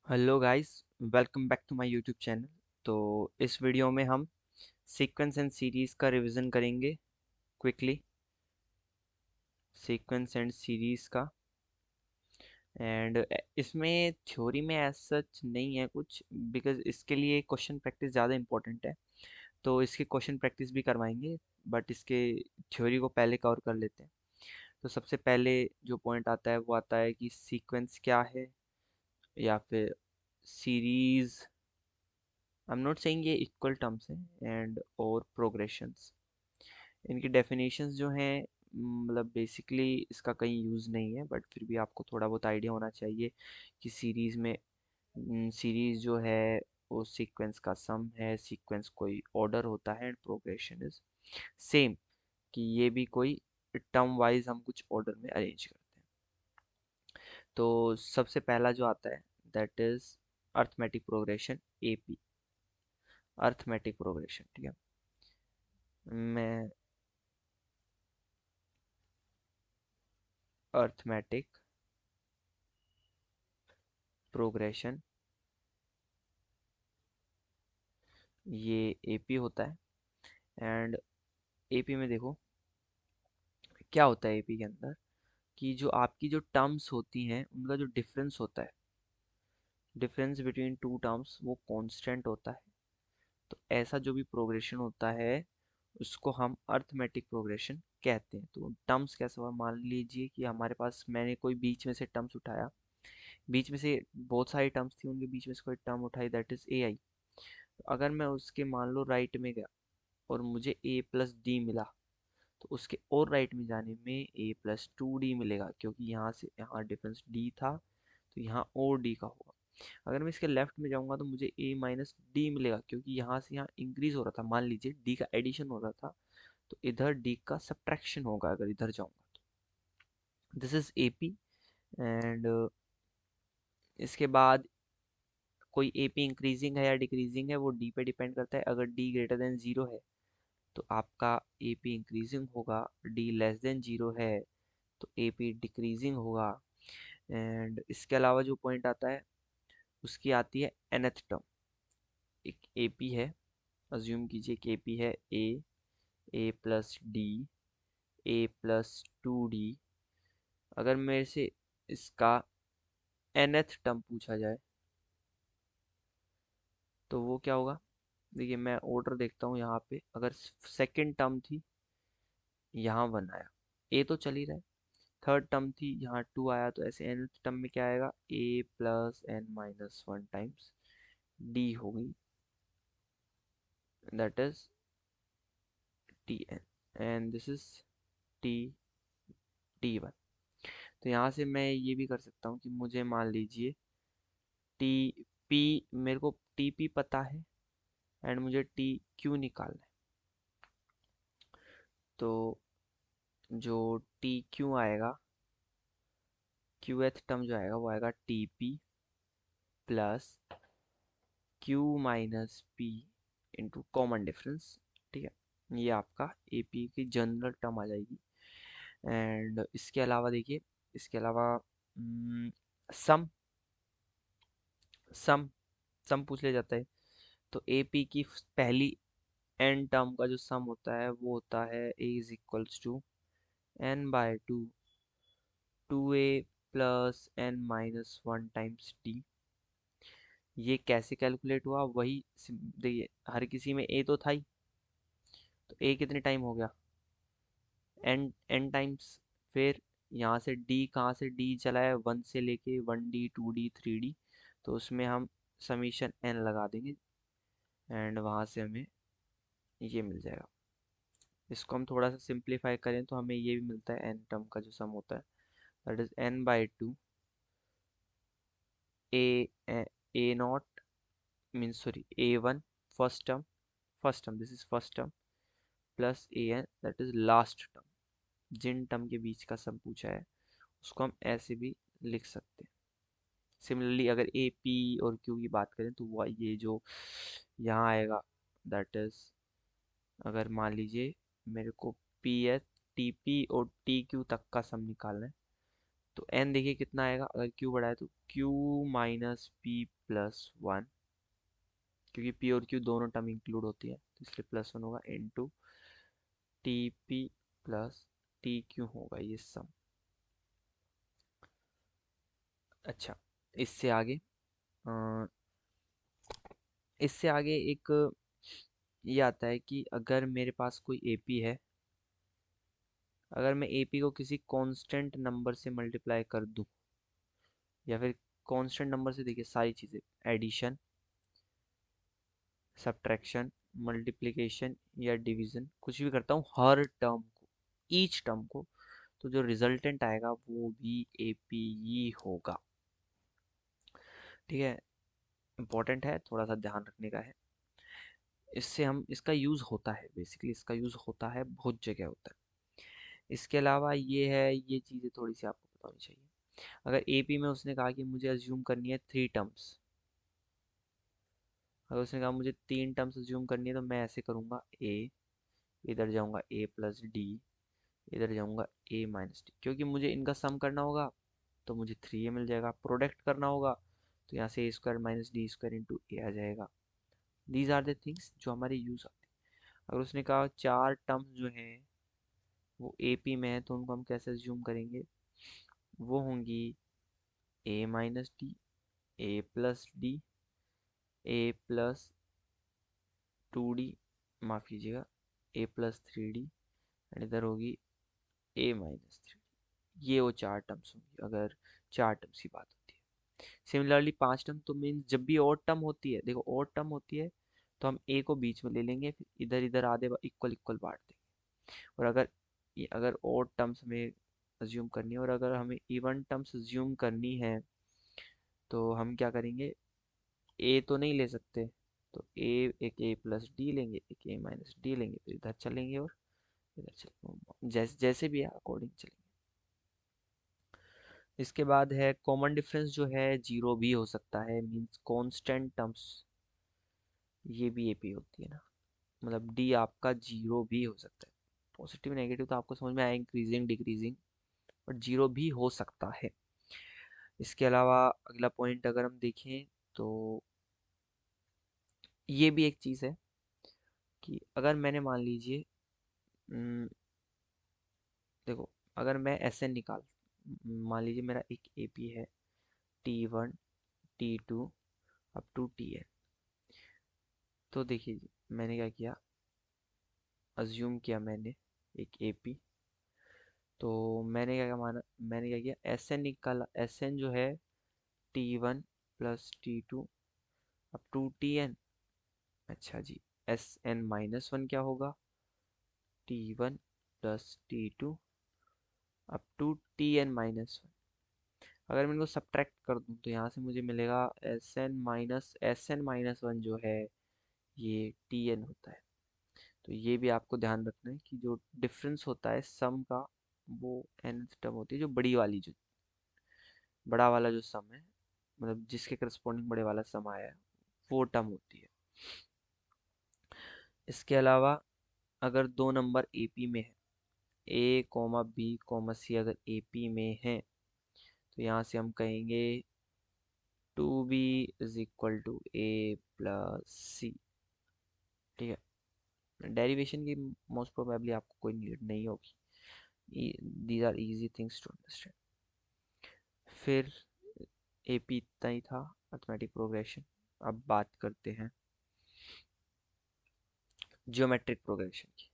Hello guys, welcome back to my YouTube channel. तो इस video में हम सीक्वेंस एंड सीरीज़ का रिवीजन करेंगे क्विकली। सीक्वेंस एंड सीरीज़ का एंड इसमें थ्योरी में एज सच नहीं है कुछ, बिकॉज इसके लिए क्वेश्चन प्रैक्टिस ज़्यादा इंपॉर्टेंट है। तो इसकी क्वेश्चन प्रैक्टिस भी करवाएंगे, बट इसके थ्योरी को पहले कवर कर लेते हैं। तो सबसे पहले जो पॉइंट आता है वो आता है कि सीक्वेंस क्या है, या फिर series. I am not saying ये इक्वल टर्म्स हैं, एंड और प्रोग्रेशंस। इनकी डेफिनेशंस जो हैं, मतलब बेसिकली इसका कहीं यूज़ नहीं है, बट फिर भी आपको थोड़ा बहुत आइडिया होना चाहिए कि सीरीज़ में सीरीज़ जो है वो सीक्वेंस का सम है। सीक्वेंस कोई ऑर्डर होता है एंड प्रोग्रेशन इज सेम, कि ये भी कोई टर्म वाइज हम कुछ ऑर्डर में अरेंज करते हैं। तो सबसे पहला जो आता है that is arithmetic progression, AP. Arithmetic progression, ठीक है। मैं अर्थमेटिक प्रोग्रेशन, ये एपी होता है। एंड एपी में देखो क्या होता है। एपी के अंदर कि जो आपकी जो टर्म्स होती हैं उनका जो डिफरेंस होता है, डिफरेंस बिटवीन टू टर्म्स, वो कांस्टेंट होता है। तो ऐसा जो भी प्रोग्रेशन होता है उसको हम अर्थमेटिक प्रोग्रेशन कहते हैं। तो टर्म्स कैसे हुआ, मान लीजिए कि हमारे पास मैंने कोई बीच में से टर्म्स उठाया। बीच में से बहुत सारी टर्म्स थी, उनके बीच में से कोई टर्म उठाई, दैट इज ए आई। अगर मैं उसके मान लो राइट में गया और मुझे ए प्लस डी मिला, तो उसके और राइट में जाने में ए प्लस टू डी मिलेगा, क्योंकि यहाँ से यहाँ डिफरेंस डी था, तो यहाँ और डी का होगा। अगर मैं इसके लेफ्ट में जाऊँगा तो मुझे ए माइनस डी मिलेगा, क्योंकि यहाँ से यहाँ इंक्रीज हो रहा था। मान लीजिए डी का एडिशन हो रहा था, तो इधर डी का सब्ट्रैक्शन होगा अगर इधर जाऊँगा तो। This is A P. And इसके बाद कोई ए पी इंक्रीजिंग है या डिक्रीजिंग है वो डी पे डिपेंड करता है। अगर डी ग्रेटर देन ज़ीरो है तो आपका ए पी इंक्रीजिंग होगा, डी लेस देन ज़ीरो है तो ए पी डिक्रीजिंग होगा। एंड इसके अलावा जो पॉइंट आता है उसकी आती है nth टर्म। एक ए पी है, अज्यूम कीजिए कि ए पी है ए प्लस डी, ए प्लस टू डी। अगर मेरे से इसका nth टर्म पूछा जाए तो वो क्या होगा। देखिए मैं ऑर्डर देखता हूँ यहाँ पे। अगर सेकंड टर्म थी, यहाँ वन आया, ए तो चल ही रहा है। थर्ड टर्म थी, यहाँ टू आया, तो ऐसे nth टर्म में क्या आएगा, a plus N minus one times d हो गई, that is T n, and this is T T one. तो यहाँ से मैं ये भी कर सकता हूँ कि मुझे मान लीजिए टी पी, मेरे को टी पी पता है एंड मुझे टी क्यू निकालना है। तो जो टी क्यू आएगा, क्यू एथ टर्म जो आएगा वो आएगा T P plus Q minus P into common difference, ठीक है। ये आपका ए पी की जनरल टर्म आ जाएगी। एंड इसके अलावा देखिए, इसके अलावा सम सम सम पूछ लिया जाता है। तो ए पी की पहली एन टर्म का जो सम होता है वो होता है a is equals to n by two, two a plus N minus one times d. ये कैसे कैलकुलेट हुआ, वही देखिए हर किसी में ए तो था ही, तो ए कितने टाइम हो गया, एन टाइम्स। फिर यहाँ से डी, कहाँ से डी चला है, वन से लेके one D, two D, three D. तो उसमें हम समीशन एन लगा देंगे एंड वहाँ से हमें ये मिल जाएगा। इसको हम थोड़ा सा सिंप्लीफाई करें तो हमें ये भी मिलता है, एन टर्म का जो सम होता है that is n by two a a naught, mean sorry a one, first term this is first term, plus a n that is last term. जिन टर्म के बीच का सम पूछा है उसको हम ऐसे भी लिख सकते हैं। सिमिलरली अगर ए पी और क्यू की बात करें तो वो ये जो यहाँ आएगा दैट इज, अगर मान लीजिए मेरे को पी एच टी पी और टी क्यू तक का सम निकालना है, तो n देखिए कितना आएगा, अगर q बड़ा है तो q minus P plus one, क्योंकि p और q दोनों टर्म इंक्लूड होती है तो इसलिए प्लस वन होगा, into T P plus T Q होगा ये सम। अच्छा, इससे आगे अ, इससे आगे एक ये आता है कि अगर मेरे पास कोई एपी है, अगर मैं एपी को किसी कांस्टेंट नंबर से मल्टीप्लाई कर दूं, या फिर कांस्टेंट नंबर से, देखिए सारी चीज़ें, एडिशन, सब्ट्रैक्शन, मल्टीप्लिकेशन या डिवीजन, कुछ भी करता हूँ हर टर्म को, ईच टर्म को, तो जो रिजल्टेंट आएगा वो भी एपी ही होगा। ठीक है, इम्पोर्टेंट है, थोड़ा सा ध्यान रखने का है। इससे हम, इसका यूज़ होता है, बेसिकली इसका यूज़ होता है, बहुत जगह होता है। इसके अलावा ये है, ये चीज़ें थोड़ी सी आपको पता होनी चाहिए। अगर एपी में उसने कहा कि मुझे अज्यूम करनी है थ्री टर्म्स, अगर उसने कहा मुझे तीन टर्म्स अज्यूम करनी है, तो मैं ऐसे करूँगा, ए, इधर जाऊँगा ए प्लस डी, इधर जाऊँगा ए माइनस डी, क्योंकि मुझे इनका सम करना होगा तो मुझे थ्री ए मिल जाएगा, प्रोडक्ट करना होगा तो यहाँ से a square minus d square into a आ जाएगा। दीज आर द थिंग्स जो हमारे यूज़ आते हैं। अगर उसने कहा चार टर्म्स जो हैं वो एपी में है, तो उनको हम कैसे अज्यूम करेंगे, वो होंगी ए माइनस डी, ए प्लस डी, ए प्लस टू डी, माफ़ कीजिएगा, ए प्लस थ्री डी, एंड इधर होगी ए माइनस थ्री डी। ये वो चार टर्म्स होंगी अगर चार टर्म्स की बात होती है। सिमिलरली पांच टर्म तो मीन्स जब भी और टर्म होती है, देखो और टर्म होती है तो हम ए को बीच में ले लेंगे, फिर इधर इधर आधे इक्वल इक्वल बांट देंगे। और अगर और टर्म्स हमें अज्यूम करनी है, और अगर हमें इवन टर्म्स अज्यूम करनी है, तो हम क्या करेंगे, ए तो नहीं ले सकते, तो एक ए प्लस डी लेंगे, एक ए माइनस डी लेंगे, फिर इधर चलेंगे और इधर चलेंगे, जैसे जैसे भी है अकॉर्डिंग चलेंगे। इसके बाद है कॉमन डिफरेंस, जो है जीरो भी हो सकता है, मींस कांस्टेंट टर्म्स, ये भी एपी होती है ना, मतलब डी आपका जीरो भी हो सकता है। पॉजिटिव नेगेटिव तो आपको समझ में आया, इंक्रीजिंग डिक्रीजिंग, बट जीरो भी हो सकता है। इसके अलावा अगला पॉइंट अगर हम देखें तो ये भी एक चीज़ है कि अगर मैंने मान लीजिए, देखो अगर मैं एस एन निकाल, मान लीजिए मेरा एक ए पी है, T one, T two, up to T n, तो देखिए जी, मैंने क्या किया, अज्यूम किया मैंने एक ए पी, तो मैंने क्या माना, मैंने क्या किया, एस एन निकाला, एस एन जो है T one plus T two up to T n. अच्छा जी, एस एन माइनस वन क्या होगा, T one plus T two up to T n minus one. अगर मैं इनको सब्ट्रैक्ट कर दूं तो यहाँ से मुझे मिलेगा एस एन माइनस वन जो है ये टी एन होता है। तो ये भी आपको ध्यान रखना है कि जो डिफरेंस होता है सम का, वो एन टर्म होती है, जो बड़ी वाली, जो बड़ा वाला जो सम है, मतलब जिसके करस्पॉन्डिंग बड़े वाला सम आया है, वो टर्म होती है। इसके अलावा अगर दो नंबर एपी में है, a comma b comma c अगर एपी में है, तो यहाँ से हम कहेंगे two b is equal to a plus c. ठीक है, डेरिवेशन की मोस्ट प्रोबेबली आपको कोई नीड नहीं होगी, these are easy things to understand. फिर एपी इतना ही था, अर्थमेटिक प्रोग्रेशन। अब बात करते हैं जियोमेट्रिक प्रोग्रेशन की।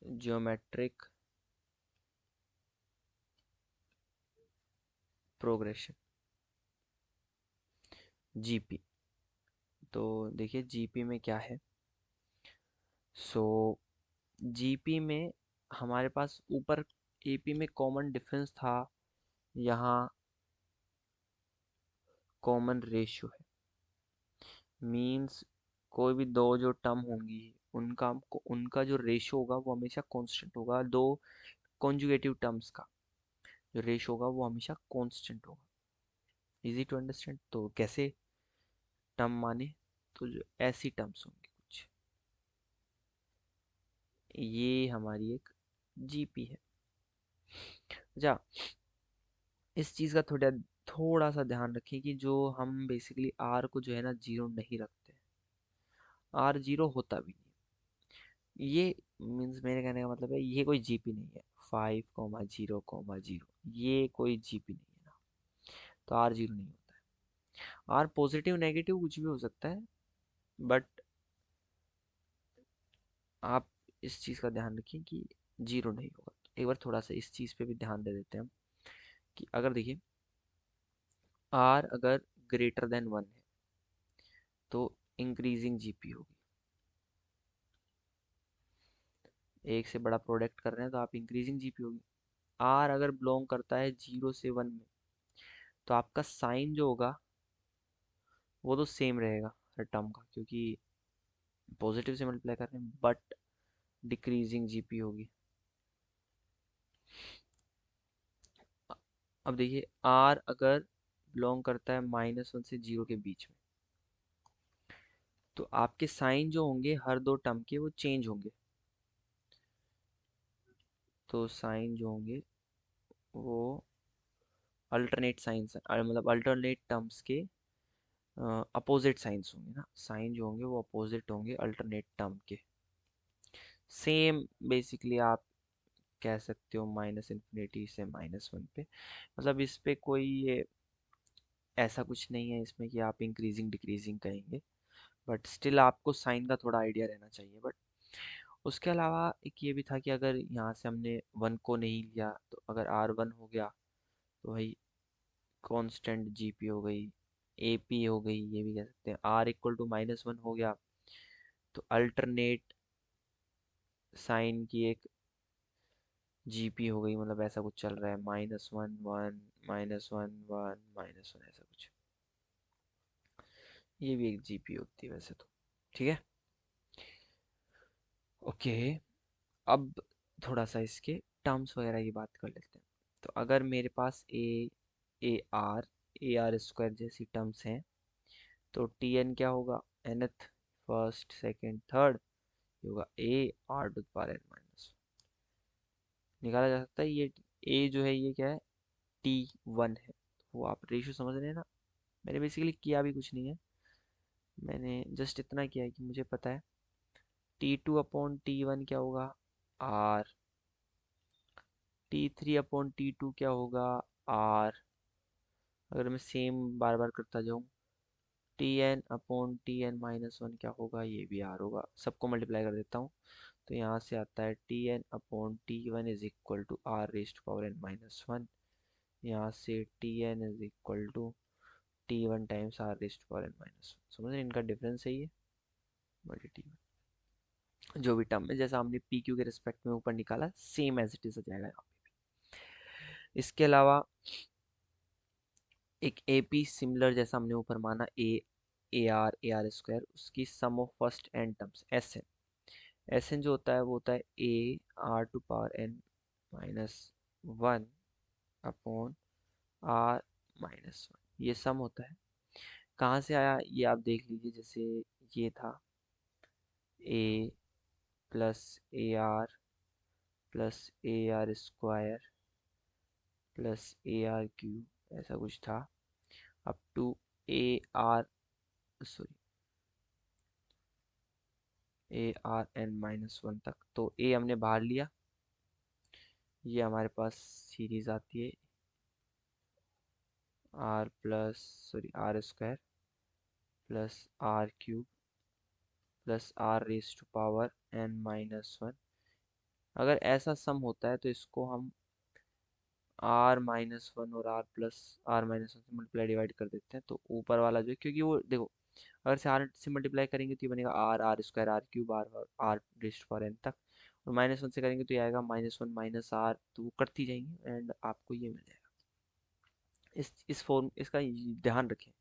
Geometric progression, GP. तो देखिए जीपी में क्या है, सो जीपी में हमारे पास ऊपर एपी में कॉमन डिफरेंस था, यहाँ कॉमन रेशियो है, मींस कोई भी दो जो टर्म होंगी उनका जो रेशियो होगा वो हमेशा कांस्टेंट होगा, दो कॉन्जुगेटिव टर्म्स का जो रेशियो होगा वो हमेशा कांस्टेंट होगा। इजी टू अंडरस्टैंड, तो कैसे टर्म माने, तो जो ऐसी टर्म्स होंगी कुछ, ये हमारी एक जीपी है। अच्छा, इस चीज़ का थोड़ा थोड़ा सा ध्यान रखें कि जो हम बेसिकली आर को जो है ना जीरो नहीं रखते, आर जीरो होता भी नहीं। ये मीन्स मेरे कहने का मतलब है ये कोई जीपी नहीं है। 5,0,0 ये कोई जीपी नहीं है ना, तो आर जीरो नहीं होता है। आर पॉजिटिव नेगेटिव कुछ भी हो सकता है, बट आप इस चीज़ का ध्यान रखिए कि जीरो नहीं होगा। एक बार थोड़ा सा इस चीज़ पे भी ध्यान दे देते हैं हम, कि अगर देखिए आर अगर ग्रेटर देन वन है तो इंक्रीजिंग जीपी होगी। एक से बड़ा प्रोडक्ट कर रहे हैं तो आप इंक्रीजिंग जीपी होगी। आर अगर बिलोंग करता है जीरो से वन में, तो आपका साइन जो होगा वो तो सेम रहेगा हर टर्म का, क्योंकि पॉजिटिव से मल्टीप्लाई कर रहे हैं, बट डिक्रीजिंग जीपी होगी। अब देखिए आर अगर बिलोंग करता है -1 से जीरो के बीच में, तो आपके साइन जो होंगे हर दो टर्म के वो चेंज होंगे। तो साइन जो होंगे वो अल्टरनेट साइंस, मतलब अल्टरनेट टर्म्स के अपोजिट साइंस होंगे ना। साइन जो होंगे वो अपोजिट होंगे अल्टरनेट टर्म के। सेम बेसिकली आप कह सकते हो -इन्फिनिटी से -1 पे, मतलब इस पे कोई ये ऐसा कुछ नहीं है इसमें कि आप इंक्रीजिंग डिक्रीजिंग कहेंगे, बट स्टिल आपको साइन का थोड़ा आइडिया रहना चाहिए। बट उसके अलावा एक ये भी था कि अगर यहाँ से हमने वन को नहीं लिया, तो अगर आर वन हो गया तो भाई कांस्टेंट जीपी हो गई, एपी हो गई, ये भी कह सकते हैं। आर इक्वल टू -1 हो गया तो अल्टरनेट साइन की एक जीपी हो गई, मतलब ऐसा कुछ चल रहा है -1 1 -1 1 -1 ऐसा कुछ। ये भी एक जीपी होती है वैसे तो। ठीक है, ओके। अब थोड़ा सा इसके टर्म्स वगैरह की बात कर लेते हैं। तो अगर मेरे पास ए आर स्क्वायर जैसी टर्म्स हैं, तो टी एन क्या होगा, nth, फर्स्ट सेकंड थर्ड, ये होगा a r to the power n minus. निकाला जा सकता है ये ए जो है ये क्या है, टी वन है। वो आप रेशियो समझ रहे हैं ना। मैंने बेसिकली किया भी कुछ नहीं है, मैंने जस्ट इतना किया है कि मुझे पता है T two upon T one क्या होगा, R. T three upon T two क्या होगा, आर। अगर मैं सेम बार बार करता जाऊँ, T n upon T n -1 क्या होगा, ये भी आर होगा। सबको मल्टीप्लाई कर देता हूँ, तो यहाँ से आता है T n upon T one is equal to R raised power n -1। यहाँ से T n is equal to T one times R raised power n -1। समझ रहे हैं? इनका डिफरेंस है ये, बल्कि टी वन जो भी टर्म है, जैसा हमने पी क्यू के रिस्पेक्ट में ऊपर निकाला, सेम एज इट इज हो जाएगा यहाँ पे भी। इसके अलावा एक ए पी सिमिलर, जैसा हमने ऊपर माना ए आर स्क्वायर, उसकी sum of first n terms S n. S n जो होता है वो होता है a r to power n -1 upon r -1, ये सम होता है। कहाँ से आया ये आप देख लीजिए, जैसे ये था a plus plus a r square plus a r cube, ऐसा कुछ था, up to a r, sorry, a r n -1 तक। तो ए हमने बाहर लिया, ये हमारे पास सीरीज आती है R plus, sorry, R square plus R cube plus R raise to power n -1। अगर ऐसा सम होता है तो इसको हम r -1 और r+r-1 से मल्टीप्लाई डिवाइड कर देते हैं, तो ऊपर वाला जो है, क्योंकि वो देखो अगर से आर से मल्टीप्लाई करेंगे तो ये बनेगा R square R cube R raised power n तक, और -1 से करेंगे तो ये आएगा -1 -r, तो वो करती जाएंगे एंड आपको ये मिल जाएगा। इस फॉर्म इसका ध्यान रखें,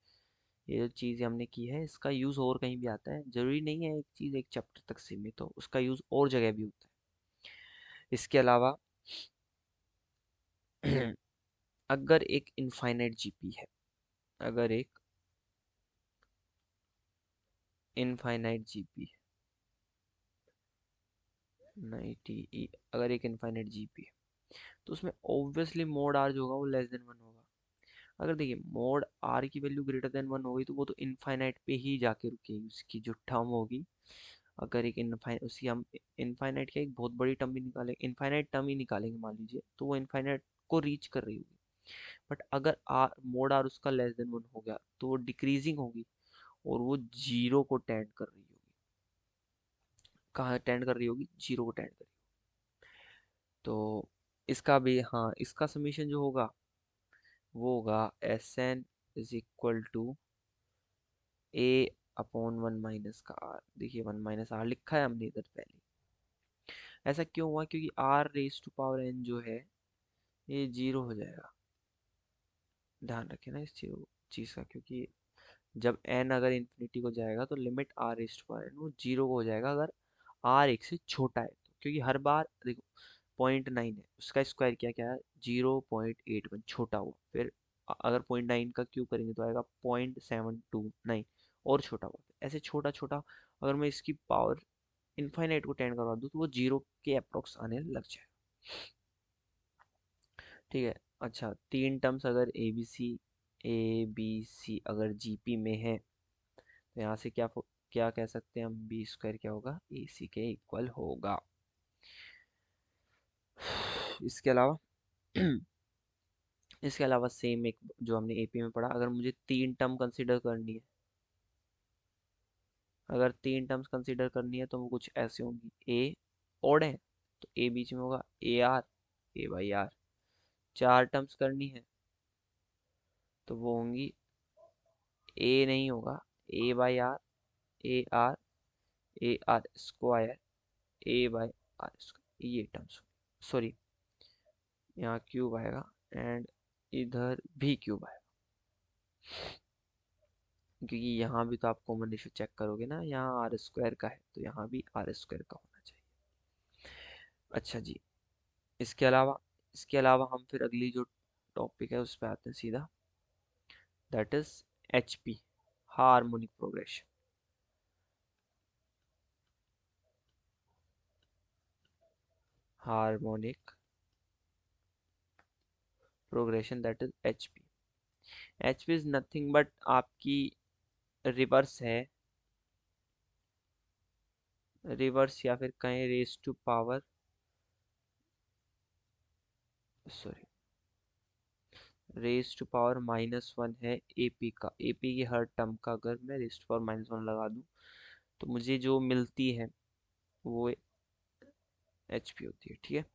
ये जो चीज़ हमने की है इसका यूज़ और कहीं भी आता है, ज़रूरी नहीं है एक चीज़ एक चैप्टर तक सीमित हो, उसका यूज़ और जगह भी होता है। इसके अलावा अगर एक इनफाइनाइट जीपी है, अगर एक इनफाइनाइट जीपी नहीं टी, अगर एक इनफाइनाइट जीपी है, तो उसमें ऑब्वियसली मोड आर जो होगा वो लेस देन वन होगा। अगर देखिए मोड आर की वैल्यू ग्रेटर देन वन हो गई तो वो तो इनफाइनाइट पे ही जाके रुकेगी, उसकी जो टर्म होगी। अगर एक इनफाइनाइट उसकी हम इनफाइनाइट की एक बहुत बड़ी टर्म भी निकालेंगे, इनफाइनाइट टर्म ही निकालेंगे मान लीजिए, तो वो इनफाइनाइट को रीच कर रही होगी। बट अगर आर मोड आर उसका लेस देन वन हो गया तो वो डिक्रीजिंग होगी और वो जीरो को टेंड कर रही होगी। कहाँ टेंड कर रही होगी? जीरो को टेंड कर रही होगी। तो इसका भी, हाँ, इसका समीशन जो होगा वो होगा S n is equal to A upon one minus का आर। देखिए वन माइनस आर लिखा है हमने इधर पहले। ऐसा क्यों हुआ? क्योंकि R raise to power n जो है ये जीरो हो जाएगा। ध्यान रखें ना इस चीज़ का, क्योंकि जब एन अगर इन्फिनिटी को जाएगा तो limit R raise to power n वो जीरो हो जाएगा अगर आर एक से छोटा है तो। क्योंकि हर बार देखो 0.9 है, उसका स्क्वायर क्या क्या है? 0.81 छोटा हुआ, फिर अगर 0.9 का क्यूब करेंगे तो आएगा 0.729 और छोटा हुआ। ऐसे छोटा छोटा अगर मैं इसकी पावर इनफाइनाइट को टेंड करवा दूँ तो वो जीरो के अप्रोक्स आने लग जाएगा। ठीक है। अच्छा, तीन टर्म्स अगर ए बी सी अगर जीपी में है तो यहाँ से क्या कह सकते हैं हम? बी स्क्वायर क्या होगा? ए सी के इक्वल होगा। इसके अलावा इसके अलावा सेम एक जो हमने एपी में पढ़ा, अगर मुझे तीन टर्म कंसीडर करनी है, अगर तीन टर्म्स कंसीडर करनी है तो वो कुछ ऐसे होंगी। ए ओड है तो ए बीच में होगा, a r, a by r. चार टर्म्स करनी है तो वो होंगी, ए नहीं होगा, a by r, a r, a r square, a by r square, ये टर्म्स। सॉरी, यहाँ क्यूब आएगा एंड इधर भी क्यूब आएगा, क्योंकि यहाँ भी तो आप कॉमन रेशियो चेक करोगे ना, यहाँ आर स्क्वायर का है तो यहाँ भी आर स्क्वायर का होना चाहिए। अच्छा जी, इसके अलावा हम फिर अगली जो टॉपिक है उस पर आते हैं सीधा, that is H P, harmonic progression. Harmonic progression that is H P. H P is nothing but आपकी रिवर्स है, रिवर्स या फिर कहें raise to power, sorry, raise to power minus one है एपी का। एपी की हर टर्म का अगर मैं raise to power minus one लगा दूं तो मुझे जो मिलती है वो एच पी होती है। ठीक है,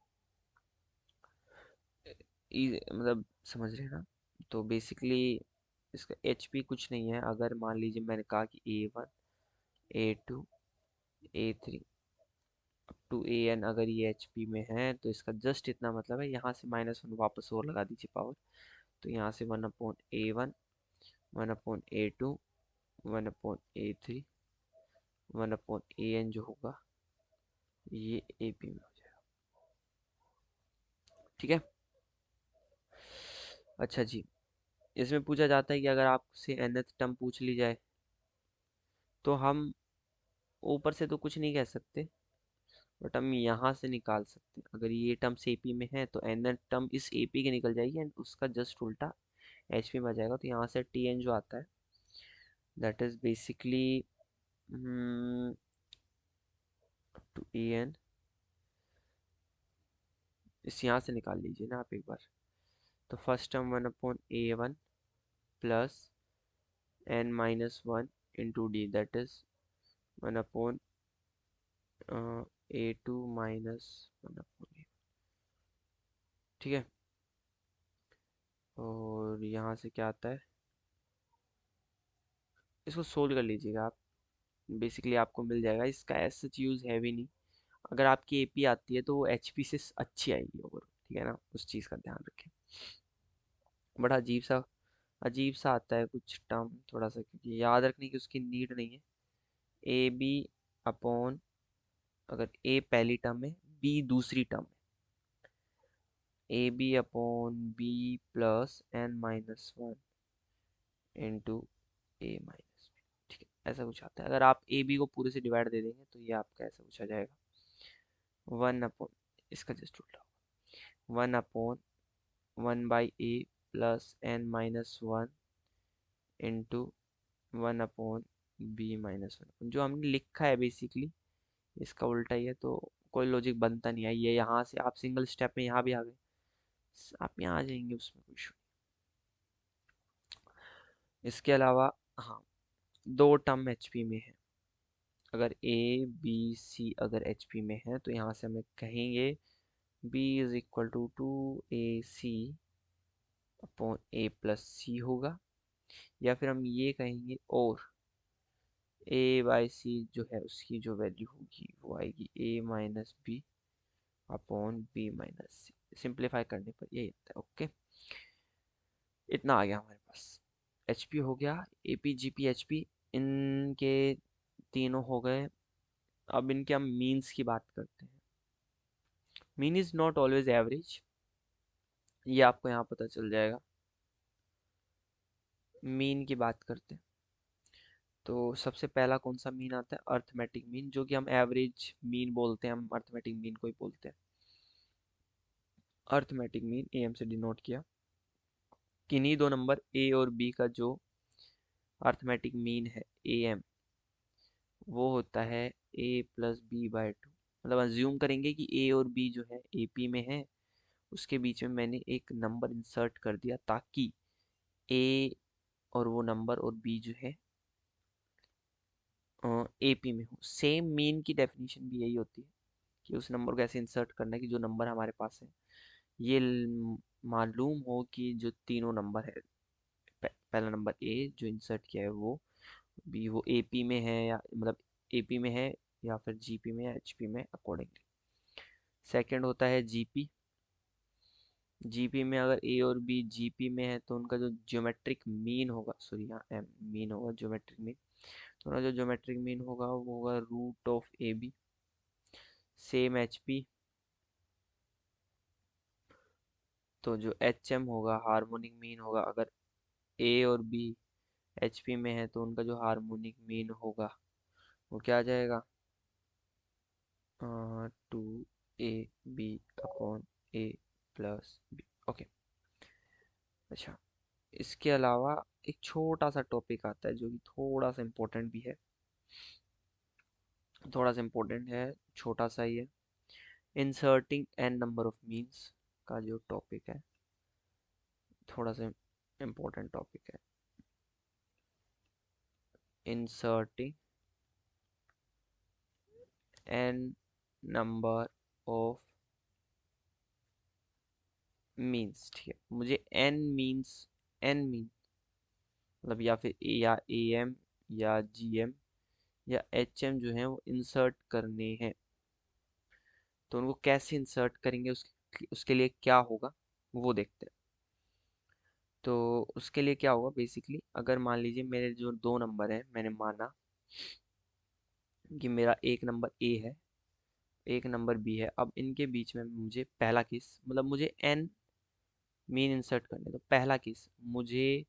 मतलब समझ रहे हैं ना? तो बेसिकली इसका एच पी कुछ नहीं है। अगर मान लीजिए मैंने कहा कि a one, a two, a three up to A n, अगर ये एच पी में है तो इसका जस्ट इतना मतलब है, यहाँ से माइनस वन वापस और लगा दीजिए पावर, तो यहाँ से one upon A one, one upon A two, one upon A three, one upon A n जो होगा ये ए पी में हो जाएगा। ठीक है। अच्छा जी, इसमें पूछा जाता है कि अगर आपसे nth टर्म पूछ ली जाए तो हम ऊपर से तो कुछ नहीं कह सकते, बट हम यहाँ से निकाल सकते हैं। अगर ये टर्म्स एपी में है तो nth टर्म इस एपी की निकल जाएगी एंड उसका जस्ट उल्टा एचपी में आ जाएगा। तो यहाँ से टी एन जो आता है that is basically two A N, इस यहाँ से निकाल लीजिए ना आप एक बार। तो first term one upon A one plus N minus one into d that is one upon A two minus one upon a. ठीक है, और यहाँ से क्या आता है? इसको सोल्व कर लीजिएगा आप, बेसिकली आपको मिल जाएगा। इसका ऐसा यूज़ है भी नहीं। अगर आपकी एपी आती है तो वो एचपी से अच्छी आएगी ओवर। ठीक है ना, उस चीज़ का ध्यान रखें। बड़ा अजीब सा आता है कुछ टर्म थोड़ा सा, क्योंकि याद रखने की उसकी नीड नहीं है। ए बी अपॉन, अगर ए पहली टर्म है, बी दूसरी टर्म है, A B upon B plus N minus one into A minus B. ठीक है, ऐसा कुछ आता है। अगर आप ए बी को पूरे से डिवाइड दे देंगे तो ये आपका ऐसा कुछ आ जाएगा, वन अपॉन, इसका जस्ट उल्टा होगा, 1/(a+n-1) इंटू 1/(b-1) जो हमने लिखा है बेसिकली इसका उल्टा ही है, तो कोई लॉजिक बनता नहीं है। ये यहाँ से आप सिंगल स्टेप में यहाँ भी आ गए, आप यहाँ आ जाएंगे, उसमें कोई इशू नहीं। इसके अलावा हाँ, दो टर्म एचपी में है। अगर ए बी सी अगर एचपी में है तो यहाँ से हमें कहेंगे B = 2AC अपॉन A+C होगा। या फिर हम ये कहेंगे और A/C जो है उसकी जो वैल्यू होगी वो आएगी A-B अपॉन B-C। सिंप्लीफाई करने पर यही आता है। ओके, इतना आ गया हमारे पास। एचपी हो गया, एपी जीपी एचपी, इनके तीनों हो गए। अब इनके हम मीन्स की बात करते हैं। Mean is not always average, ये आपको यहाँ पता चल जाएगा। मीन की बात करते हैं तो सबसे पहला कौन सा मीन आता है? अर्थमेटिक मीन, जो कि हम एवरेज मीन बोलते हैं, हम अर्थमेटिक मीन को ही बोलते हैं। अर्थमेटिक मीन एम से डिनोट किया। किन्हीं दो नंबर ए और बी का जो अर्थमेटिक मीन है एम, वो होता है A+B/2। मतलब अज्यूम करेंगे कि ए और बी जो है एपी में है, उसके बीच में मैंने एक नंबर इंसर्ट कर दिया ताकि ए और वो नंबर और बी जो है एपी में हो। सेम मीन की डेफिनेशन भी यही होती है कि उस नंबर को ऐसे इंसर्ट करना है कि जो नंबर हमारे पास है ये मालूम हो कि जो तीनों नंबर है, पहला नंबर ए जो इंसर्ट किया है वो बी, वो एपी में है या मतलब एपी में है या फिर जीपी में या एचपी में अकॉर्डिंगली। सेकंड होता है जीपी। जीपी में अगर ए और बी जीपी में है तो उनका जो ज्योमेट्रिक मीन होगा, सॉरी यहाँ एम मीन होगा, ज्योमेट्रिक मीन, तो उनका जो ज्योमेट्रिक मीन होगा वो होगा √(ab). सेम एचपी, तो जो एच एम होगा हार्मोनिक मीन होगा, अगर ए और बी एचपी में है तो उनका जो हार्मोनिक मीन होगा वो क्या आ जाएगा? 2AB upon A+B। ओके, अच्छा, इसके अलावा एक छोटा सा टॉपिक आता है जो कि थोड़ा सा इम्पोर्टेंट भी है, थोड़ा सा इम्पोर्टेंट है, छोटा सा ही है। Inserting N number of means का जो टॉपिक है, थोड़ा सा इम्पोर्टेंट टॉपिक है। Inserting N number of means, ठीक है। मुझे एन मीन्स, एन मीन मतलब या फिर ए या ए एम या जी एम या एच एम जो है वो इंसर्ट करने हैं, तो उनको कैसे इंसर्ट करेंगे, उसके लिए क्या होगा वो देखते हैं। तो उसके लिए क्या होगा बेसिकली, अगर मान लीजिए मेरे जो दो नंबर हैं, मैंने माना कि मेरा एक नंबर ए है, एक नंबर बी है, अब इनके बीच में मुझे पहला केस मतलब मुझे एन मीन इंसर्ट करने, तो पहला केस मुझे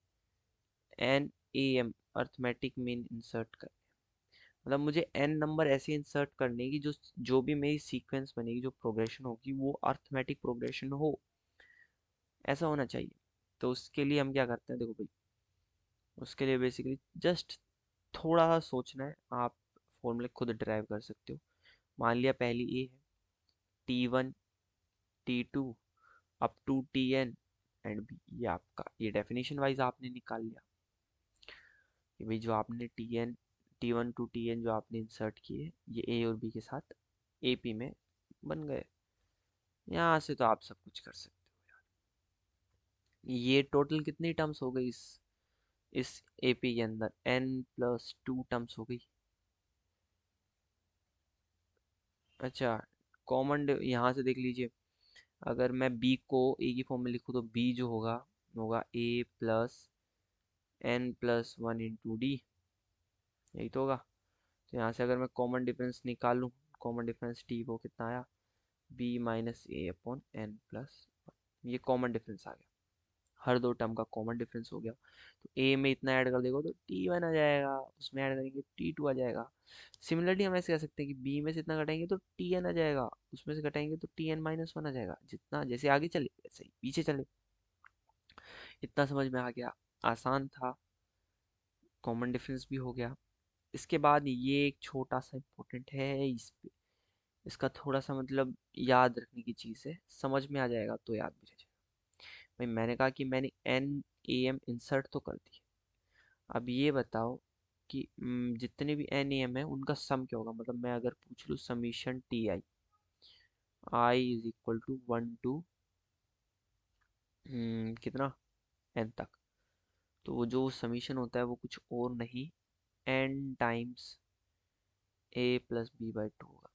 N A M arithmetic mean insert कर, मतलब मुझे एन नंबर ऐसे इंसर्ट करने की जो जो भी मेरी सीक्वेंस बनेगी, जो प्रोग्रेशन होगी वो अर्थमेटिक प्रोग्रेशन हो, ऐसा होना चाहिए। तो उसके लिए हम क्या करते हैं, देखो भाई, उसके लिए बेसिकली जस्ट थोड़ा सा सोचना है, आप फॉर्मूले खुद ड्राइव कर सकते हो। मान लिया पहली ए है, T1 T2 up to Tn and B, ये आपका ये डेफिनेशन वाइज आपने निकाल लिया कि भाई जो आपने T1 टू Tn जो आपने इंसर्ट किए ये ए और बी के साथ एपी में बन गए। यहाँ से तो आप सब कुछ कर सकते हो। ये टोटल कितनी टर्म्स हो गई इस एपी के अंदर? n+2 टर्म्स हो गई। अच्छा, कॉमन यहाँ से देख लीजिए, अगर मैं बी को ए की फॉर्म में लिखूँ तो बी जो होगा होगा A+n+1 × D, यही तो होगा। तो यहाँ से अगर मैं कॉमन डिफरेंस निकालूँ, कॉमन डिफरेंस टी वो कितना आया? B - A/n+1, ये कॉमन डिफरेंस आ गया। हर दो टर्म का कॉमन डिफरेंस हो गया। तो ए में इतना ऐड कर देगा तो T1 आ जाएगा, उसमें ऐड करेंगे T2 आ जाएगा। सिमिलरली हम ऐसे कह सकते हैं कि बी में से इतना घटाएंगे तो Tn आ जाएगा, उसमें से घटाएंगे तो Tn-1 आ जाएगा। जितना जैसे आगे चले वैसे ही पीछे चले। इतना समझ में आ गया, आसान था, कॉमन डिफरेंस भी हो गया। इसके बाद ये एक छोटा सा इम्पोर्टेंट है, इसका थोड़ा सा मतलब याद रखने की चीज़ है, समझ में आ जाएगा तो याद भी रह जाएगा। भाई मैंने कहा कि मैंने NAM इंसर्ट तो कर दी। अब ये बताओ कि जितने भी NAM है उनका सम क्या होगा। मतलब मैं अगर पूछ लूँ summation TI is equal to 1 to कितना n तक, तो वो जो समीशन होता है वो कुछ और नहीं, n टाइम्स A+B/2 होगा।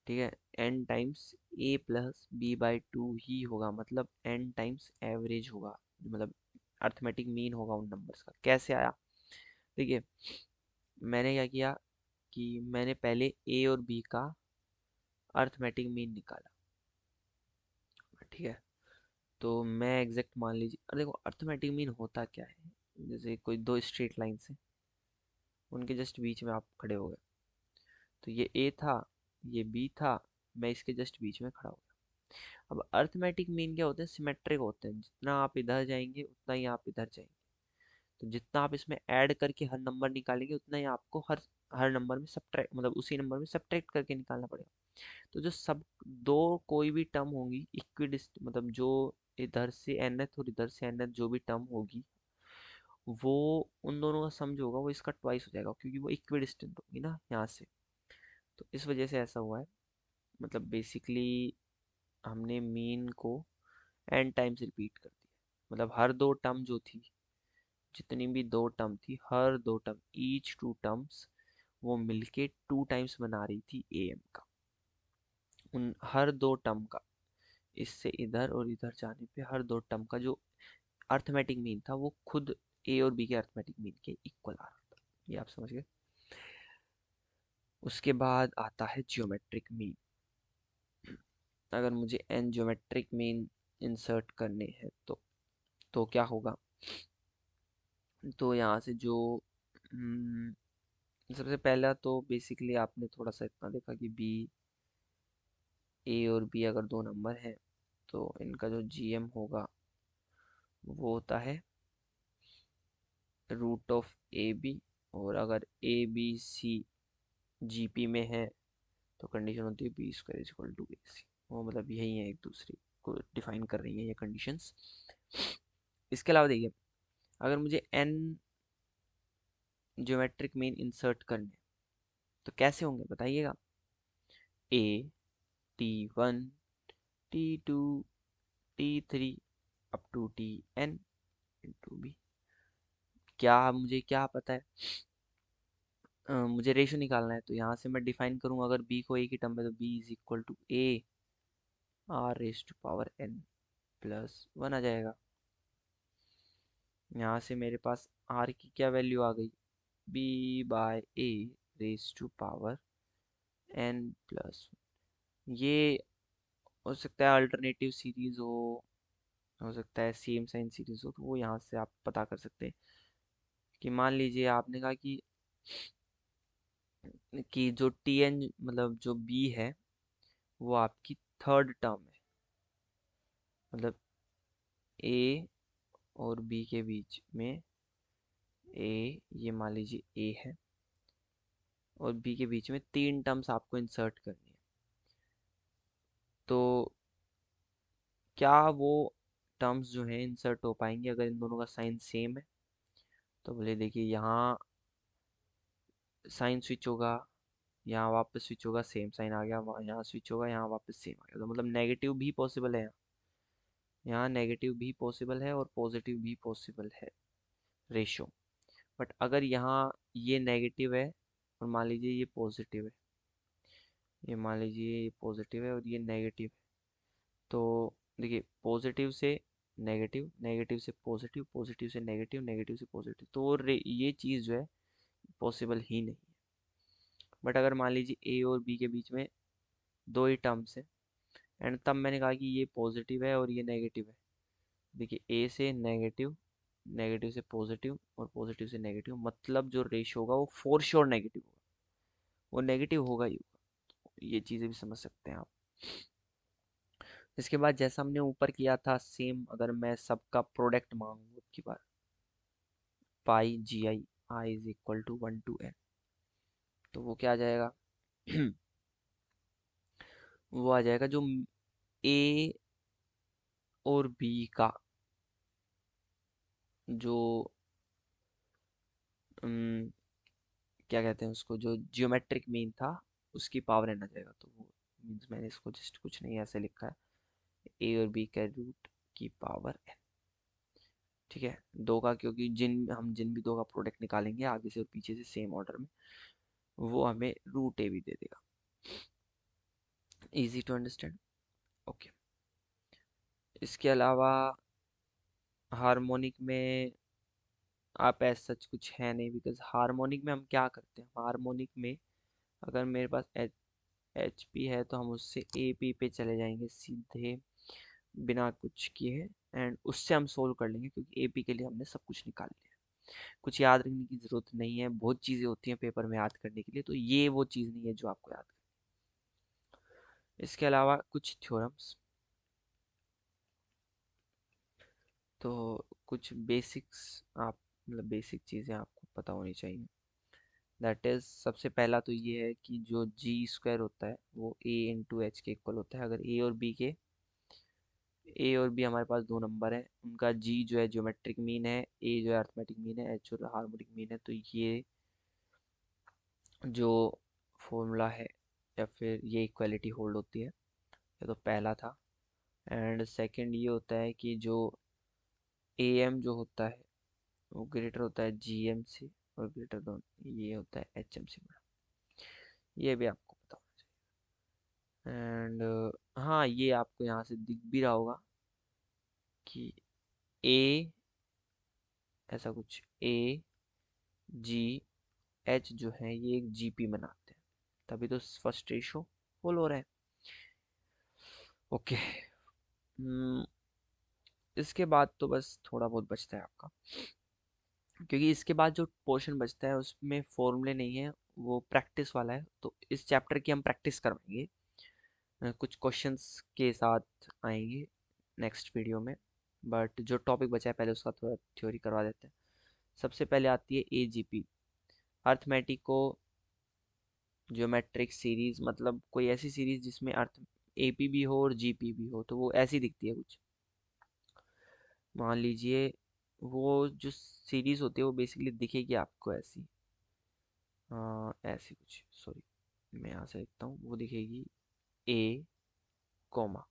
ठीक है, n टाइम्स A+B/2 ही होगा, मतलब n टाइम्स एवरेज होगा, मतलब अर्थमेटिक मीन होगा उन नंबर्स का। कैसे आया, देखिए मैंने क्या किया कि मैंने पहले A और B का अर्थमेटिक मीन निकाला। ठीक है, तो मैं एग्जैक्ट मान लीजिए, अरे देखो अर्थमेटिक मीन होता क्या है, जैसे कोई दो स्ट्रेट लाइन्स हैं, उनके जस्ट बीच में आप खड़े हो गए, तो ये A था, ये B था, मैं इसके जस्ट बीच में खड़ा हो गया। अब अर्थमेटिक मीन क्या होते हैं, सिमेट्रिक होते हैं, जितना आप इधर जाएंगे उतना ही आप इधर जाएंगे। तो जितना आप इसमें ऐड करके हर नंबर निकालेंगे उतना ही आपको हर हर नंबर में सब्ट्रैक्ट, मतलब उसी नंबर में सब्ट्रैक्ट करके निकालना पड़ेगा। तो जो सब दो कोई भी टर्म होगी इक्विडिस्ट, मतलब जो इधर से nth और इधर से nth जो भी टर्म होगी, वो उन दोनों का सम जो होगा वो इसका ट्वाइस हो जाएगा, क्योंकि वो इक्विडिस्टेंट होगी ना यहाँ से। तो इस वजह से ऐसा हुआ है। मतलब बेसिकली हमने मीन को n टाइम्स रिपीट कर दिया, मतलब हर दो टर्म जो थी, जितनी भी दो टर्म थी, हर दो टर्म ईच टू टर्म्स वो मिलके 2 टाइम्स बना रही थी AM का। उन हर दो टर्म का, इससे इधर और इधर जाने पे हर दो टर्म का जो अर्थमेटिक मीन था वो खुद A और B के अर्थमेटिक मीन के इक्वल आ रहा था। ये आप समझ गए। उसके बाद आता है जियोमेट्रिक मीन। अगर मुझे n जियोमेट्रिक मीन इंसर्ट करने हैं तो क्या होगा, तो यहाँ से जो सबसे पहला तो बेसिकली आपने थोड़ा सा इतना देखा कि A और B अगर दो नंबर हैं तो इनका जो GM होगा वो होता है √AB। और अगर ABC GP में है तो कंडीशन होती है B² is equal to AC। वो मतलब यही है, एक दूसरे को डिफाइन कर रही है ये कंडीशंस। इसके अलावा देखिए, अगर मुझे n ज्योमेट्रिक मीन इंसर्ट करने तो कैसे होंगे बताइएगा। A T1 T2 T3 up to Tn into B। क्या पता है, मुझे रेशो निकालना है, तो यहाँ से मैं डिफाइन करूँ अगर B को A की टर्म में, तो B is equal to R⁻n+1 आ जाएगा। यहाँ से मेरे पास R की क्या वैल्यू आ गई, B/A⁻n+1। ये हो सकता है अल्टरनेटिव सीरीज हो सकता है सेम साइन सीरीज हो, तो वो यहाँ से आप पता कर सकते हैं कि मान लीजिए आपने कहा कि जो Tn मतलब जो B है वो आपकी थर्ड टर्म है, मतलब A और B के बीच में ये मान लीजिए A है, और B के बीच में 3 टर्म्स आपको इंसर्ट करनी है। तो क्या वो टर्म्स जो हैं इंसर्ट हो पाएंगे अगर इन दोनों का साइन सेम है। तो बोले देखिए, यहाँ साइन स्विच होगा, यहाँ वापस स्विच होगा, सेम साइन आ गया, वहाँ यहाँ स्विच होगा, यहाँ वापस सेम आ गया, तो मतलब नेगेटिव भी पॉसिबल है, यहाँ नेगेटिव भी पॉसिबल है और पॉजिटिव भी पॉसिबल है रेशो। बट अगर यहाँ ये नेगेटिव है और मान लीजिए ये पॉजिटिव है, ये मान लीजिए ये पॉजिटिव है और ये नेगेटिव है, तो देखिए पॉजिटिव से नेगेटिव, नेगेटिव से पॉजिटिव, पॉजिटिव से नेगेटिव, नेगेटिव से पॉजिटिव, तो ये चीज़ जो है पॉसिबल ही नहीं है। बट अगर मान लीजिए A और B के बीच में दो ही टर्म्स हैं, एंड तब मैंने कहा कि ये पॉजिटिव है और ये नेगेटिव है। देखिए ए से नेगेटिव, नेगेटिव से पॉजिटिव और पॉजिटिव से नेगेटिव, मतलब जो रेशियो होगा वो फॉर श्योर नेगेटिव होगा, वो नेगेटिव होगा ही होगा। ये चीज़ें भी समझ सकते हैं आप। इसके बाद जैसा हमने ऊपर किया था सेम, अगर मैं सबका प्रोडक्ट मांगू की बार, pi G I, I is equal to 1 to n, तो वो क्या आ जाएगा? वो आ जाएगा जो ए और बी का जो अम, क्या कहते हैं उसको, जो जियोमेट्रिक मीन था उसकी पावर एन आ जाएगा। तो वो मीन्स मैंने इसको जस्ट कुछ नहीं ऐसे लिखा है, ए और बी का रूट की पावर एन। ठीक है, दो का, क्योंकि जिन भी दो का प्रोडक्ट निकालेंगे आगे से और पीछे से सेम ऑर्डर में, वो हमें रूट ए भी दे देगा। Easy to understand. ओके। इसके अलावा हार्मोनिक में आप ऐसा सच कुछ है नहीं, बिकॉज हार्मोनिक में हम क्या करते हैं, हार्मोनिक में अगर मेरे पास एच पी है तो हम उससे ए पी पे चले जाएंगे सीधे बिना कुछ किए, एंड उससे हम सोल्व कर लेंगे, क्योंकि ए पी के लिए हमने सब कुछ निकाल लिया। कुछ याद रखने की ज़रूरत नहीं है, बहुत चीज़ें होती हैं पेपर में याद करने के लिए, तो ये वो चीज़ नहीं है जो आपको याद करनी। इसके अलावा कुछ थ्योरम्स, तो कुछ बेसिक्स, आप मतलब बेसिक चीज़ें आपको पता होनी चाहिए। दैट इज़, सबसे पहला तो ये है कि जो जी स्क्वायर होता है वो ए इंटू एच के इक्वल होता है। अगर ए और बी हमारे पास दो नंबर हैं, उनका जी जो है ज्योमेट्रिक मीन है, ए जो है अर्थमेटिक मीन है, एच जो हार्मोनिक मीन है, तो ये जो फॉर्मूला है या फिर ये इक्वालिटी होल्ड होती है। ये तो पहला था। एंड सेकंड ये होता है कि जो ए एम जो होता है वो ग्रेटर होता है जी एम से, और ग्रेटर दोन ये होता है एच एम से बड़ा। ये भी आपको पता होना चाहिए। एंड हाँ, ये आपको यहाँ से दिख भी रहा होगा कि ए, ऐसा कुछ ए जी एच जो है ये एक जीपी बनाते हैं, तभी तो फर्स्ट रेशो फुल हो रहा है। ओके। इसके बाद तो बस थोड़ा बहुत बचता है आपका, क्योंकि इसके बाद जो पोर्शन बचता है उसमें फॉर्मूले नहीं है, वो प्रैक्टिस वाला है, तो इस चैप्टर की हम प्रैक्टिस करवाएंगे। कुछ क्वेश्चंस के साथ आएंगे नेक्स्ट वीडियो में, बट जो टॉपिक बचा है पहले उसका थोड़ा थ्योरी करवा देते हैं। सबसे पहले आती है एजीपी, अर्थमेटिको ज्योमेट्रिक सीरीज, मतलब कोई ऐसी सीरीज जिसमें अर्थ एपी भी हो और जीपी भी हो, तो वो ऐसी दिखती है कुछ। मान लीजिए वो जो सीरीज होती है वो बेसिकली दिखेगी आपको ऐसी, ऐसी कुछ, सॉरी मैं यहाँ से लिखता हूँ, वो दिखेगी ए कॉमा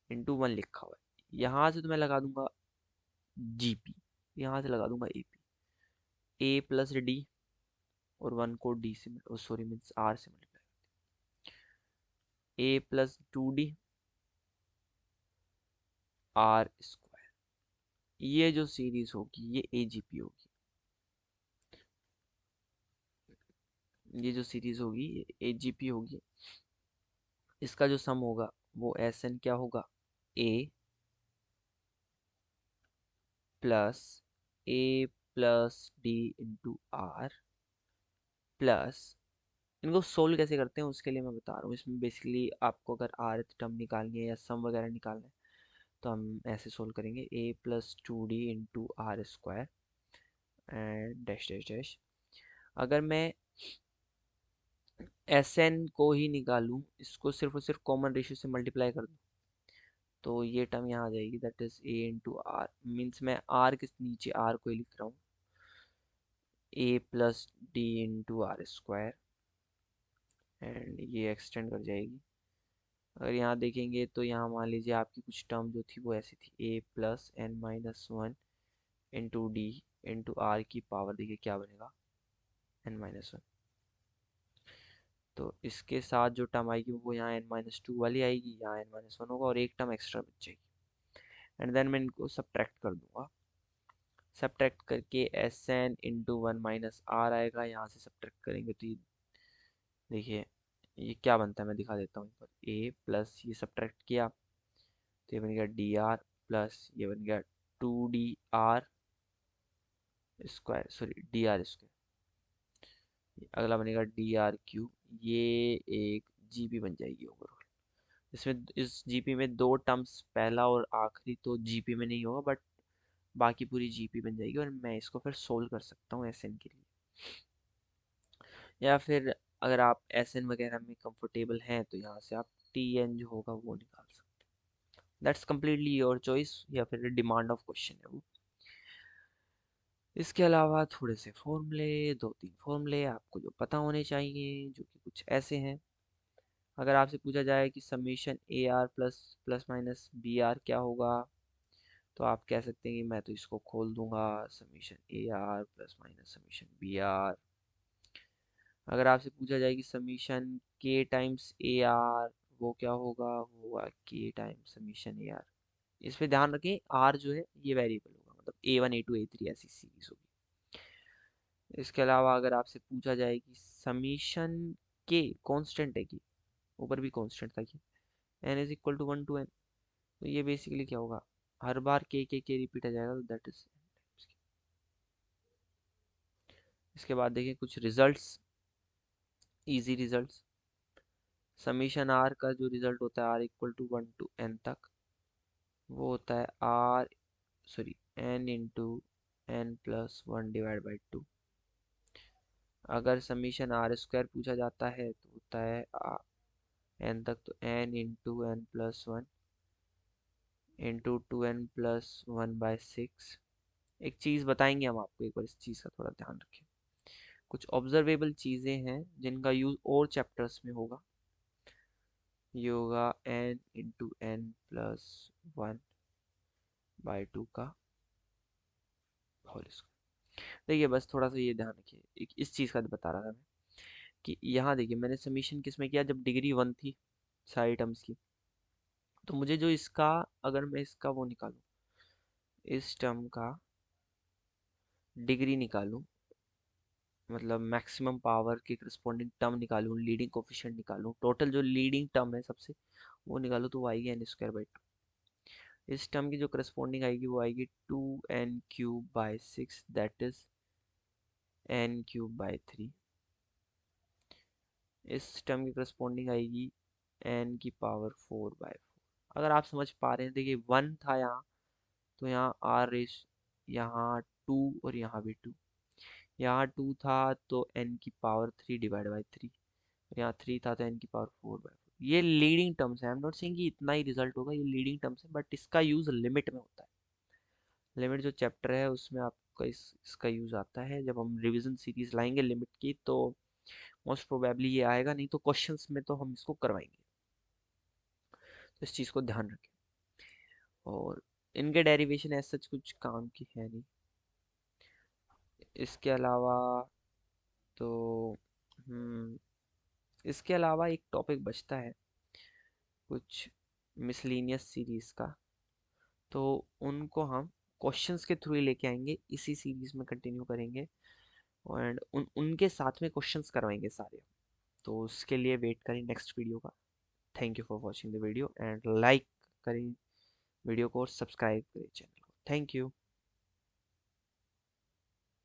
इंटू वन लिखा हुआ है, यहाँ से तो मैं लगा दूंगा जीपी, यहाँ से लगा दूंगा एपी, ए प्लस डी, और वन को डी से, सॉरी मीन्स आर से multiply, A plus two D R square. ये जो सीरीज होगी ये एजीपी होगी। ये जो सीरीज होगी ये एजीपी होगी। इसका जो सम होगा वो एस एन क्या होगा, A plus A plus D into R plus, इनको सोल्व कैसे करते हैं उसके लिए मैं बता रहा हूँ। इसमें बेसिकली आपको अगर आर टर्म निकालनी है या सम वगैरह निकालना है तो हम ऐसे सोल्व करेंगे, A plus two D into R square and dash dash dash. अगर मैं एस एन को ही निकालूं, इसको सिर्फ और सिर्फ कॉमन रेशियो से मल्टीप्लाई कर दूं, तो ये टर्म यहाँ आ जाएगी, that is A into R, means मैं आर के नीचे आर को ही लिख रहा हूँ, A plus D into R square, and ये एक्सटेंड कर जाएगी। अगर यहाँ देखेंगे तो यहाँ मान लीजिए आपकी कुछ टर्म जो थी वो ऐसी थी, A plus N minus one into D into R की पावर, देखिए क्या बनेगा, एन माइनस वन। तो इसके साथ जो टर्म आएगी वो यहाँ एन माइनस टू वाली आएगी, यहाँ एन माइनस वन होगा और एक टर्म एक्स्ट्रा बच जाएगी। एंड देन मैं इनको सब्ट्रैक्ट कर दूंगा, सब्ट्रैक्ट करके S N into one minus R आएगा, यहाँ से सब्ट्रैक्ट करेंगे तो ये देखिए ये क्या बनता है मैं दिखा देता हूँ एक बार। ए प्लस ये सब्ट्रैक्ट किया तो ये बन गया डी आर प्लस ये बन गया 2 D R square, sorry D R square. अगला बनेगा डी आर क्यूब। ये एक जीपी बन जाएगी ओवरऑल। इसमें इस जीपी में दो टर्म्स, पहला और आखिरी तो जीपी में नहीं होगा, बट बाकी पूरी जीपी बन जाएगी और मैं इसको फिर सोल्व कर सकता हूँ एसएन के लिए। या फिर अगर आप एसएन वगैरह में कंफर्टेबल हैं तो यहाँ से आप टी एन जो होगा वो निकाल सकते हैं। दैट्स कम्प्लीटली योर चॉइस, या फिर डिमांड ऑफ क्वेश्चन है वो। इसके अलावा थोड़े से फॉर्मूले, दो तीन फॉर्मूले आपको जो पता होने चाहिए, जो कि कुछ ऐसे हैं। अगर आपसे पूछा जाए कि summation A R plus plus minus B R क्या होगा, तो आप कह सकते हैं कि मैं तो इसको खोल दूंगा, summation A R plus minus summation B R. अगर आपसे पूछा जाए कि समीशन के टाइम्स ए आर, वो क्या होगा, वो होगा के टाइम्स समीशन ए आर। इस पे ध्यान रखें, आर जो है ये वेरिएबल होगा, मतलब A1 A2 A3 ऐसी सीरीज होगी। इसके अलावा अगर आपसे पूछा जाए कि समीशन के कांस्टेंट है कि, ऊपर भी कांस्टेंट था कि n is equal to 1 to n, तो ये बेसिकली क्या होगा, हर बार के रिपीट आ जाएगा, तो दैट इज। इसके बाद देखिए कुछ results, easy results. Summation R का जो रिजल्ट होता है, R equal to 1 to n तक, वो होता है R, sorry n into n plus 1/2। अगर समीशन आर स्क्वायर पूछा जाता है तो होता है n तक, तो n into n plus 1 into 2n+1/6। एक चीज़ बताएंगे हम आपको, एक बार इस चीज़ का थोड़ा ध्यान रखें। कुछ ऑब्जर्वेबल चीज़ें हैं जिनका यूज़ और चैप्टर्स में होगा। ये होगा n इंटू n+1/2 का होल स्क्वायर। देखिए बस थोड़ा सा ये ध्यान रखिए, एक इस चीज़ का बता रहा था मैं, कि यहाँ देखिए मैंने समीशन किस में किया, जब डिग्री 1 थी सारी टर्म्स की। तो मुझे जो इसका, अगर मैं इसका वो निकालूं, इस टर्म का डिग्री निकालूं, मतलब मैक्सिमम पावर के करस्पॉन्डिंग टर्म निकालूं, लीडिंग कोफिशिएंट निकालूं, टोटल जो लीडिंग टर्म है सबसे, वो निकालूं, तो वो आएगी n²/2। इस टर्म की जो करस्पॉन्डिंग आएगी वो आएगी 2n³/6, दैट इज n³/3। इस टर्म की करस्पॉन्डिंग आएगी n⁴/4। अगर आप समझ पा रहे हैं, देखिए 1 था यहाँ, तो यहाँ आर रेस, यहाँ 2 और यहाँ भी 2। यहाँ 2 था तो n⁴/3 और यहाँ 3 था तो n⁴/4। ये लीडिंग टर्म्स है, आई एम नॉट सेइंग कि इतना ही रिजल्ट होगा, ये लीडिंग टर्म्स है, बट इसका यूज लिमिट में होता है। लिमिट जो चैप्टर है उसमें आपका इसका यूज आता है। जब हम रिवीजन सीरीज लाएंगे लिमिट की, तो मोस्ट प्रोबेबली ये आएगा, नहीं तो क्वेश्चंस में तो हम इसको करवाएंगे। तो इस चीज़ को ध्यान रखें। और इनके डेरिवेशन ऐसा कुछ काम की है नहीं। इसके अलावा तो इसके अलावा एक टॉपिक बचता है कुछ मिसलीनियस सीरीज का, तो उनको हम क्वेश्चंस के थ्रू ही लेके आएंगे, इसी सीरीज में कंटिन्यू करेंगे, एंड उनके साथ में क्वेश्चंस करवाएंगे सारे। तो उसके लिए वेट करें नेक्स्ट वीडियो का। Thank you for watching the video, and like करें वीडियो को और सब्सक्राइब करें चैनल को। Thank you.